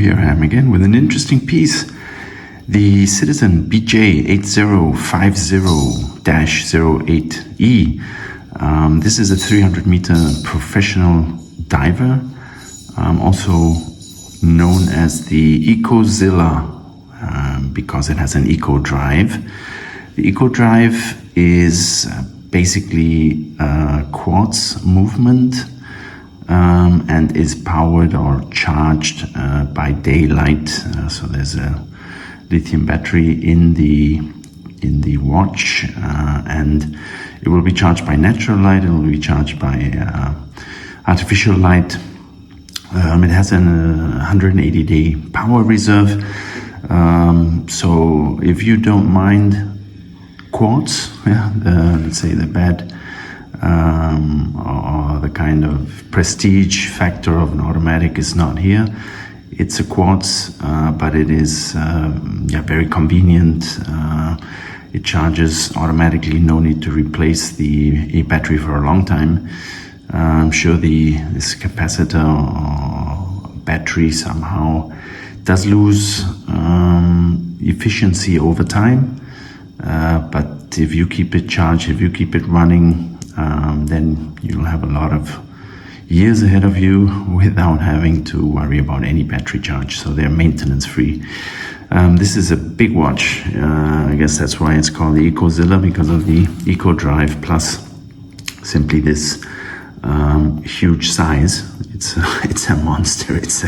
here I am again with an interesting piece. The Citizen BJ8050-08e. This is a 300-meter professional diver, also known as the Ecozilla, because it has an eco drive. The eco drive is basically a quartz movement and is powered or charged by daylight. So there's a lithium battery in the watch, and it will be charged by natural light. It will be charged by artificial light. It has a 180-day power reserve. So if you don't mind quartz, let's say the bad or the kind of prestige factor of an automatic is not here. It's a quartz, but it is very convenient. It charges automatically, no need to replace the battery for a long time. I'm sure this capacitor or battery somehow does lose efficiency over time, but if you keep it charged, if you keep it running, then you'll have a lot of years ahead of you without having to worry about any battery charge. So they're maintenance free. This is a big watch. I guess that's why it's called the Ecozilla, because of the eco drive plus simply this huge size. It's a monster. It's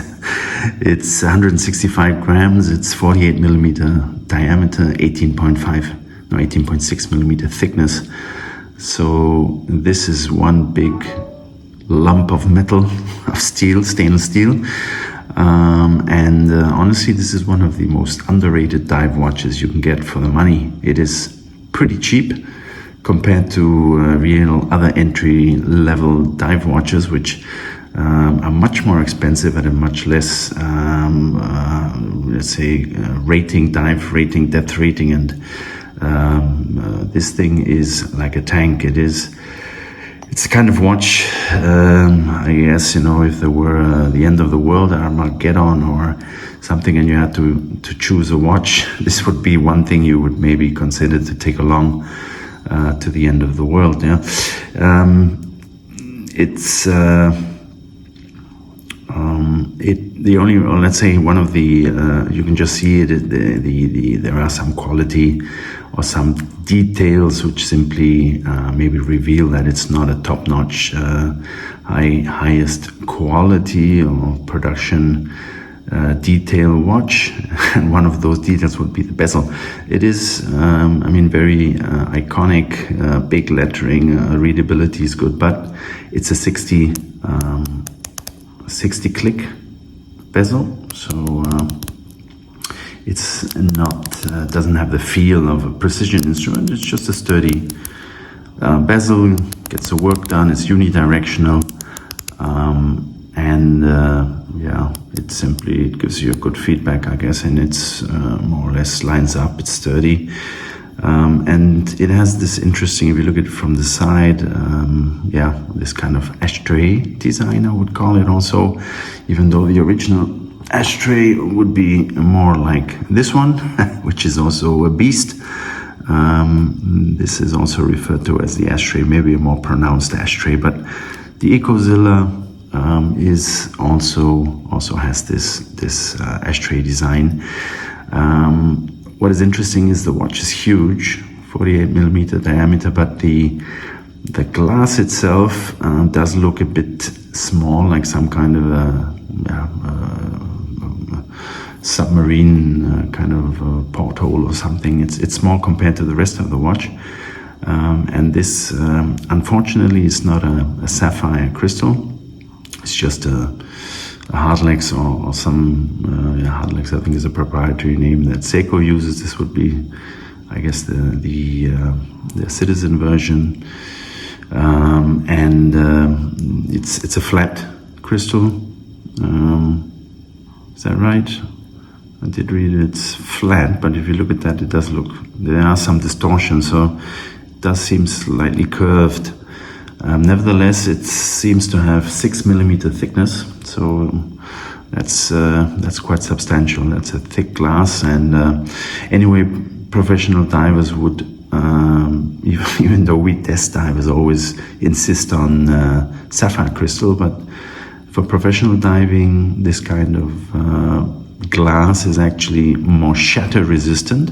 165 grams. It's 48 millimeter diameter, 18.6 millimeter thickness. So this is one big lump of metal, of steel, stainless steel. And honestly, this is one of the most underrated dive watches you can get for the money. It is pretty cheap compared to real other entry-level dive watches, which are much more expensive at a much less, let's say, dive rating, depth rating, and this thing is like a tank. It's a kind of watch, I guess, if there were the end of the world, Armageddon or something, and you had to choose a watch, this would be one thing you would maybe consider to take along to the end of the world. Let's say one of the, you can just see it, there are some quality or some details which simply maybe reveal that it's not a top-notch, highest quality or production detail watch. And one of those details would be the bezel. It is, very iconic, big lettering, readability is good, but it's a 60 click bezel, so it's not, doesn't have the feel of a precision instrument. It's just a sturdy bezel, gets the work done. It's unidirectional, it gives you a good feedback, I guess, and it's more or less lines up. It's sturdy, and it has this interesting, if you look at it from the side, this kind of ashtray design, I would call it also, even though the original ashtray would be more like this one, which is also a beast. This is also referred to as the ashtray, maybe a more pronounced ashtray, but the Ecozilla is also has this ashtray design. What is interesting is the watch is huge, 48 millimeter diameter, but the glass itself does look a bit small, like some kind of a submarine kind of porthole or something. It's small compared to the rest of the watch, and this unfortunately is not a sapphire crystal. It's just a Hardlex or some Hardlex, I think, is a proprietary name that Seiko uses. This would be, I guess, the Citizen version, and it's a flat crystal. Is that right? I did read it's flat, but if you look at that, it does look, there are some distortions, so it does seem slightly curved. Nevertheless, it seems to have 6 millimeter thickness, so That's quite substantial. That's a thick glass, and anyway, professional divers would, even though we test divers always insist on sapphire crystal, but for professional diving, this kind of glass is actually more shatter resistant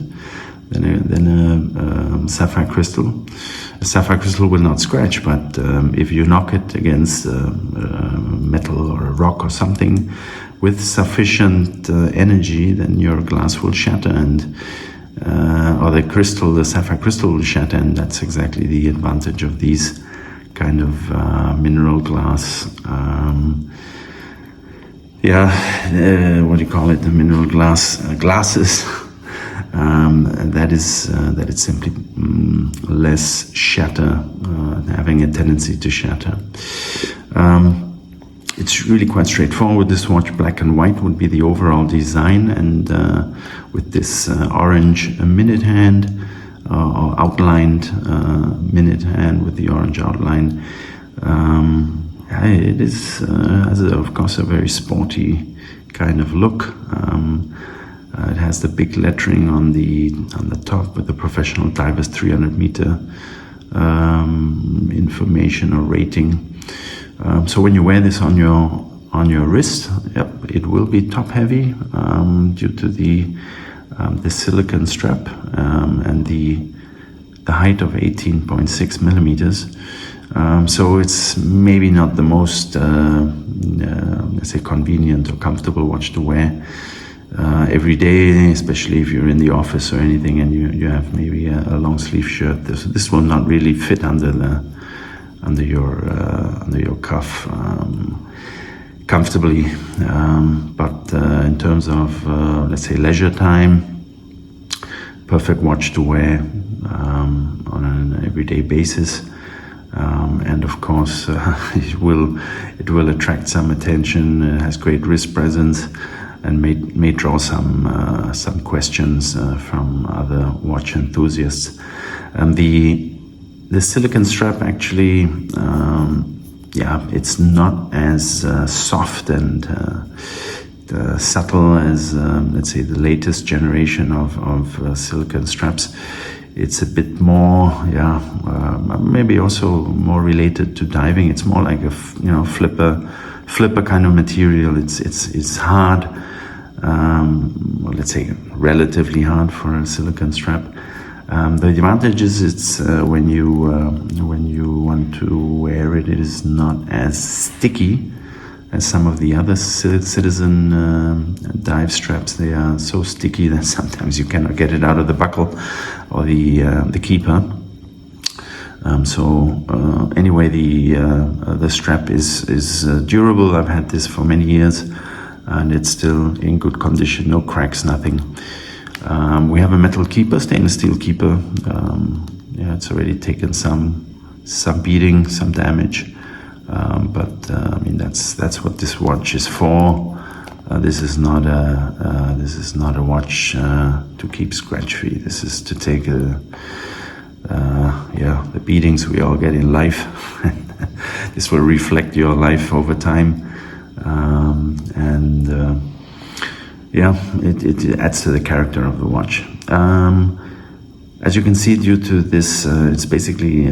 than a sapphire crystal. A sapphire crystal will not scratch, but if you knock it against metal or a rock or something with sufficient energy, then your glass will shatter, and or the sapphire crystal will shatter, and that's exactly the advantage of these kind of mineral glass. What do you call it? The mineral glasses. That it's simply less shatter, having a tendency to shatter. It's really quite straightforward. This watch, black and white, would be the overall design, and with this orange minute hand, or outlined minute hand with the orange outline. It has, of course, a very sporty kind of look. It has the big lettering on the top with the professional divers 300-meter information or rating. So when you wear this on your wrist, yep, it will be top heavy due to the silicone strap and the height of 18.6 millimeters. So it's maybe not the most let's say convenient or comfortable watch to wear every day, especially if you're in the office or anything and you have maybe a long sleeve shirt. This will not really fit under your cuff comfortably, but in terms of let's say leisure time, perfect watch to wear on an everyday basis. And of course, it will attract some attention. It has great wrist presence, and may draw some questions from other watch enthusiasts. The silicone strap actually, it's not as soft and subtle as let's say the latest generation of silicone straps. It's a bit more, maybe also more related to diving. It's more like a flipper kind of material. It's hard, let's say relatively hard for a silicone strap. The advantage is it's when you want to wear it, it is not as sticky as some of the other Citizen dive straps. They are so sticky that sometimes you cannot get it out of the buckle or the keeper. Anyway, the strap is durable. I've had this for many years, and it's still in good condition. No cracks, nothing. We have a metal keeper, stainless steel keeper. It's already taken some beating, some damage. But I mean that's what this watch is for. This is not a watch to keep scratch free. This is to take the beatings we all get in life. This will reflect your life over time, it adds to the character of the watch. As you can see, due to this, it's basically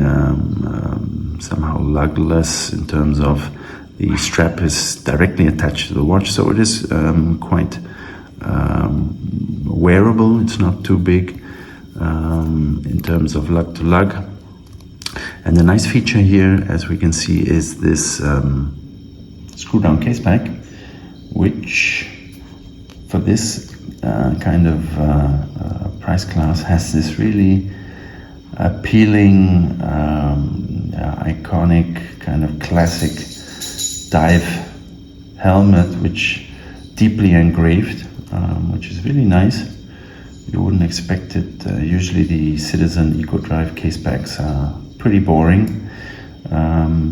somehow lugless in terms of the strap is directly attached to the watch, so it is quite wearable. It's not too big in terms of lug to lug. And the nice feature here, as we can see, is this screw-down caseback, which for this kind of price class has this really appealing, iconic, kind of classic dive helmet, which deeply engraved, which is really nice. You wouldn't expect it. Usually the Citizen Eco-Drive casebacks are pretty boring.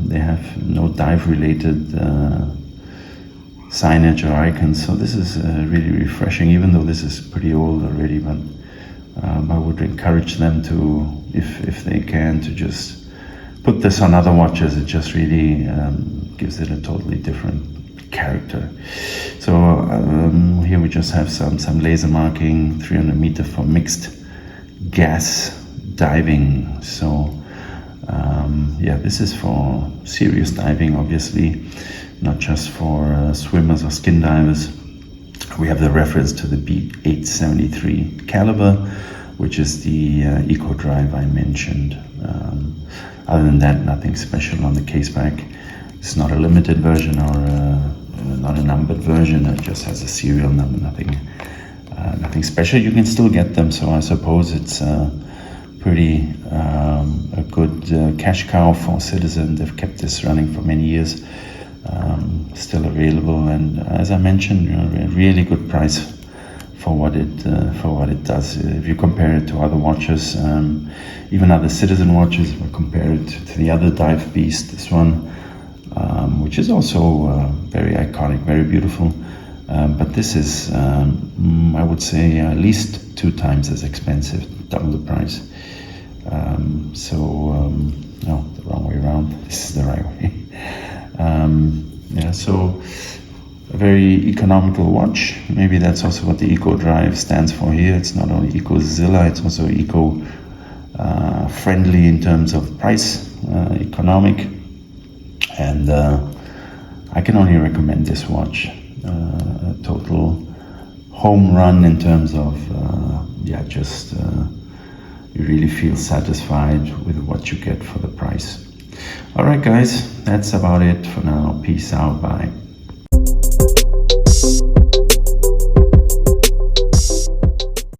They have no dive-related signage or icons, so this is really refreshing, even though this is pretty old already. But I would encourage them to, if they can, to just put this on other watches. It just really gives it a totally different character. So here we just have some laser marking, 300 meter for mixed gas diving. So yeah, this is for serious diving, obviously, not just for swimmers or skin divers. We have the reference to the B873 caliber, which is the Eco Drive I mentioned. Other than that, nothing special on the Caseback. It's not a limited version or not a numbered version. It just has a serial number. Nothing special. You can still get them, so I suppose it's pretty a good cash cow for Citizen. They've kept this running for many years. Still available, and as I mentioned, a really good price for what it does. If you compare it to other watches, even other Citizen watches, if I compare it to the other Dive Beast, this one, which is also very iconic, very beautiful, but this is, I would say, at least 2 times as expensive, double the price. No, the wrong way around. This is the right way. Yeah, so a very economical watch. Maybe that's also what the Eco Drive stands for here. It's not only Ecozilla, it's also eco friendly in terms of price, economic, and I can only recommend this watch. A total home run in terms of you really feel satisfied with what you get for the price. All right, guys, that's about it for now. Peace out. Bye.